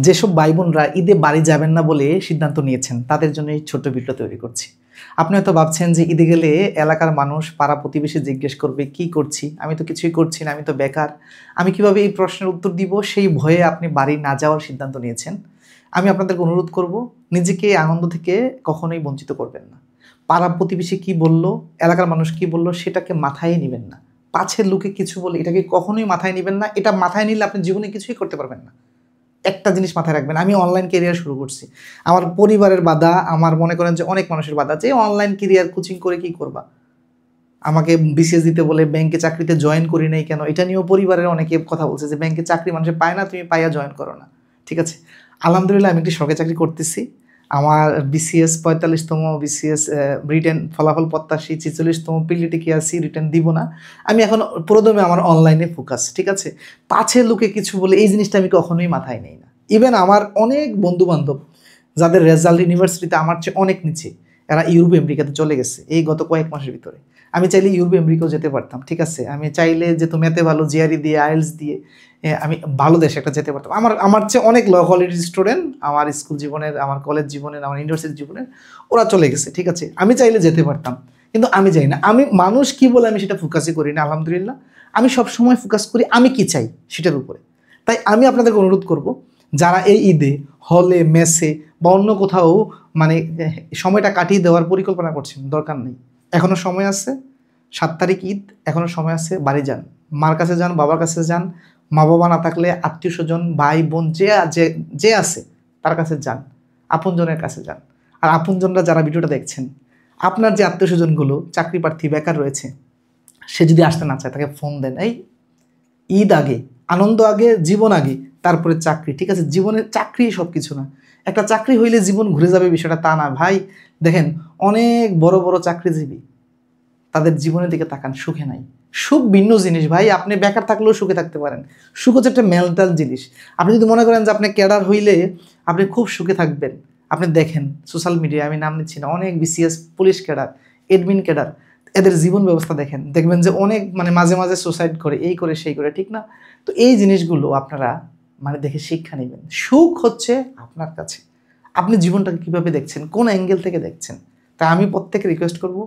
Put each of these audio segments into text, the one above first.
যেসব ভাই বোনরা ঈদে বাড়ি যাবেন না বলে সিদ্ধান্ত নিয়েছেন তাদের জন্য এই ছোট্ট ভিডিও তৈরি করছি। আপনি হয়তো ভাবছেন যে ঈদে গেলে এলাকার মানুষ পাড়া প্রতিবেশী জিজ্ঞেস করবে কি করছি, আমি তো কিছুই করছি না, আমি তো বেকার, আমি কিভাবে এই প্রশ্নের উত্তর দিব, সেই ভয়ে আপনি বাড়ি না যাওয়ার সিদ্ধান্ত নিয়েছেন। আমি আপনাদেরকে অনুরোধ করব, নিজেকে আনন্দ থেকে কখনোই বঞ্চিত করবেন না। পাড়া প্রতিবেশী কি বলল, এলাকার মানুষ কি বলল, সেটাকে মাথায় নেবেন না। পাছের লোকে কিছু বলে এটাকে কখনোই মাথায় নেবেন না। এটা মাথায় নিলে আপনি জীবনে কিছুই করতে পারবেন না। একটা জিনিস মাথায় রাখবেন, আমি অনলাইন কেরিয়ার শুরু করছি, আমার পরিবারের বাধা, আমার মনে করেন যে অনেক মানুষের বাধা, যে অনলাইন কেরিয়ার কোচিং করে কি করবা, আমাকে বিসিএস দিতে বলে ব্যাংকে চাকরিতে জয়েন করি নাই কেন, এটা নিয়েও পরিবারের অনেকে কথা বলছে যে ব্যাংকে চাকরি মানুষে পায় না, তুমি পাইয়া জয়েন করো না। ঠিক আছে, আলহামদুলিল্লাহ আমি একটি সরকারি চাকরি করতেছি। আমার বিসিএস 45তম বিসিএস রিটেন ফলাফল প্রত্যাশী, 46তম পিলিটি কি আছি, রিটেন দিব না। আমি এখন পুরোদমে আমার অনলাইনে ফোকাস। ঠিক আছে, পাছে লোকে কিছু বলে এই জিনিসটা আমি কখনোই মাথায় নেই না। ইভেন আমার অনেক বন্ধু বান্ধব যাদের রেজাল্ট ইউনিভার্সিটিতে আমার চেয়ে অনেক নিচে, এরা ইউরোপ আমেরিকাতে চলে গেছে এই গত কয়েক মাসের ভিতরে। আমি চাইলে ইউরোপ আমেরিকাও যেতে পারতাম। ঠিক আছে, আমি চাইলে যে তুমি এতে ভালো জিআরই দিয়ে আইএলস দিয়ে আমি ভালো দেশে একটা যেতে পারতাম। আমার চেয়ে অনেক লো কোয়ালিটির স্টুডেন্ট আমার স্কুল জীবনের, আমার কলেজ জীবনের, আমার ইউনিভার্সিটি জীবনের ওরা চলে গেছে। ঠিক আছে, আমি চাইলে যেতে পারতাম, কিন্তু আমি যাই না। আমি মানুষ কি বলে আমি সেটা ফোকাসই করি না। আলহামদুলিল্লাহ আমি সবসময় ফোকাস করি আমি কি চাই সেটার উপরে। তাই আমি আপনাদেরকে অনুরোধ করব, যারা এই ঈদে হলে, মেসে বা অন্য কোথাও মানে সময়টা কাটিয়ে দেওয়ার পরিকল্পনা করছেন, দরকার নেই, এখনও সময় আছে। 7 তারিখ ঈদ, এখনও সময় আছে, বাড়ি যান, মার কাছে যান, বাবার কাছে যান, মা বাবা না থাকলে আত্মীয় স্বজন, ভাই বোন যে আছে তার কাছে যান, আপনজনের কাছে যান। আর আপনজনরা যারা ভিডিওটা দেখছেন, আপনার যে আত্মীয় স্বজনগুলো চাকরি প্রার্থী বেকার রয়েছে, সে যদি আসতে না চায় তাকে ফোন দেন। এই ঈদ আগে, আনন্দ আগে, জীবন আগে, তারপরে চাকরি। ঠিক আছে, জীবনের চাকরি সব কিছু না। একটা চাকরি হইলে জীবন ঘুরে যাবে বিষয়টা তা না ভাই। দেখেন অনেক বড় বড় চাকরিজীবী, তাদের জীবনের দিকে তাকান, সুখে নাই। সুখ ভিন্ন জিনিস ভাই, আপনি বেকার থাকলেও সুখে থাকতে পারেন। সুখ হচ্ছে একটা মেন্টাল জিনিস। আপনি যদি মনে করেন যে আপনি ক্যাডার হইলে আপনি খুব সুখে থাকবেন, আপনি দেখেন সোশ্যাল মিডিয়ায়, আমি নাম নিচ্ছি না, অনেক BCS police cadre, admin cadre, এদের জীবন ব্যবস্থা দেখেন, দেখবেন যে অনেক মাঝে মাঝে সুসাইড করে, এই করে সেই করে। ঠিক না? তো এই জিনিসগুলো আপনারা দেখে শিক্ষা নেবেন। সুখ হচ্ছে আপনার কাছে, আপনি জীবনটাকে কীভাবে দেখছেন, কোন অ্যাঙ্গেল থেকে দেখছেন। তাই আমি প্রত্যেকে রিকোয়েস্ট করব,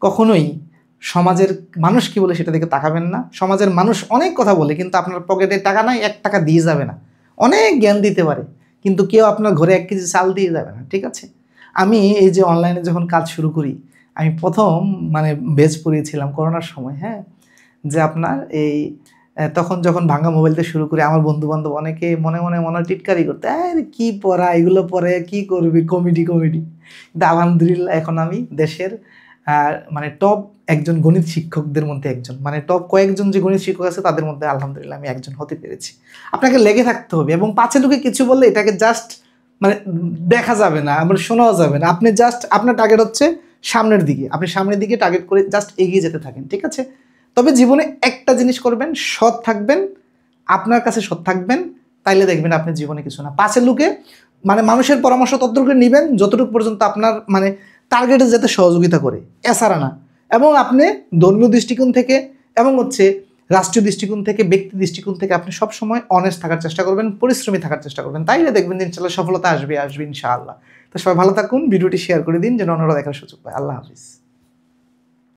কখনোই সমাজের মানুষ কি বলে সেটা দিকে তাকাবেন না। সমাজের মানুষ অনেক কথা বলে, কিন্তু আপনার পকেটে টাকা নাই, 1 টাকা দিয়ে যাবে না। অনেক জ্ঞান দিতে পারে, কিন্তু কেউ আপনার ঘরে 1 কেজি চাল দিয়ে যাবে না। ঠিক আছে, আমি এই যে অনলাইনে যখন কাজ শুরু করি, আমি প্রথম বেচ পড়িয়েছিলাম করোনার সময়। হ্যাঁ, যে আপনার এই তখন যখন ভাঙা মোবাইলতে শুরু করি, আমার বন্ধু বান্ধব অনেকে মনে মনে টিটকারি করতে, আরে কি পড়া, এগুলো পরে কি করবি, কমেডি। কিন্তু আলহামদুলিল্লাহ এখন আমি দেশের টপ একজন গণিত শিক্ষকদের মধ্যে একজন, টপ কয়েকজন যে গণিত শিক্ষক আছে তাদের মধ্যে আলহামদুলিল্লাহ আমি একজন হতে পেরেছি। আপনাকে লেগে থাকতে হবে, এবং পাছে লোকে কিছু বললে এটাকে জাস্ট দেখা যাবে না, শোনাও যাবে না। আপনি জাস্ট আপনার টার্গেট হচ্ছে সামনের দিকে, আপনি সামনের দিকে টার্গেট করে জাস্ট এগিয়ে যেতে থাকেন। ঠিক আছে, তবে জীবনে একটা জিনিস করবেন, সৎ থাকবেন, আপনার কাছে সৎ থাকবেন, তাইলে দেখবেন আপনি জীবনে কিছু না। পাছে লোকে মানুষের পরামর্শ ততটুকু নেবেন যতটুকু পর্যন্ত আপনার টার্গেটে যেতে সহযোগিতা করে, এছাড়া না। এবং আপনি ধর্মীয় দৃষ্টিকোণ থেকে এবং রাষ্ট্রীয় দৃষ্টিকোণ থেকে, ব্যক্তি দৃষ্টিকোণ থেকে আপনি সবসময় অনেস্ট থাকার চেষ্টা করবেন, পরিশ্রমী থাকার চেষ্টা করবেন, তাইলে দেখবেন যে ইনশাআল্লাহ সফলতা আসবে ইনশাআল্লাহ। তো সবাই ভালো থাকুন, ভিডিওটি শেয়ার করে দিন যেন অন্যরা দেখার সুযোগ পায়। আল্লাহ হাফিজ।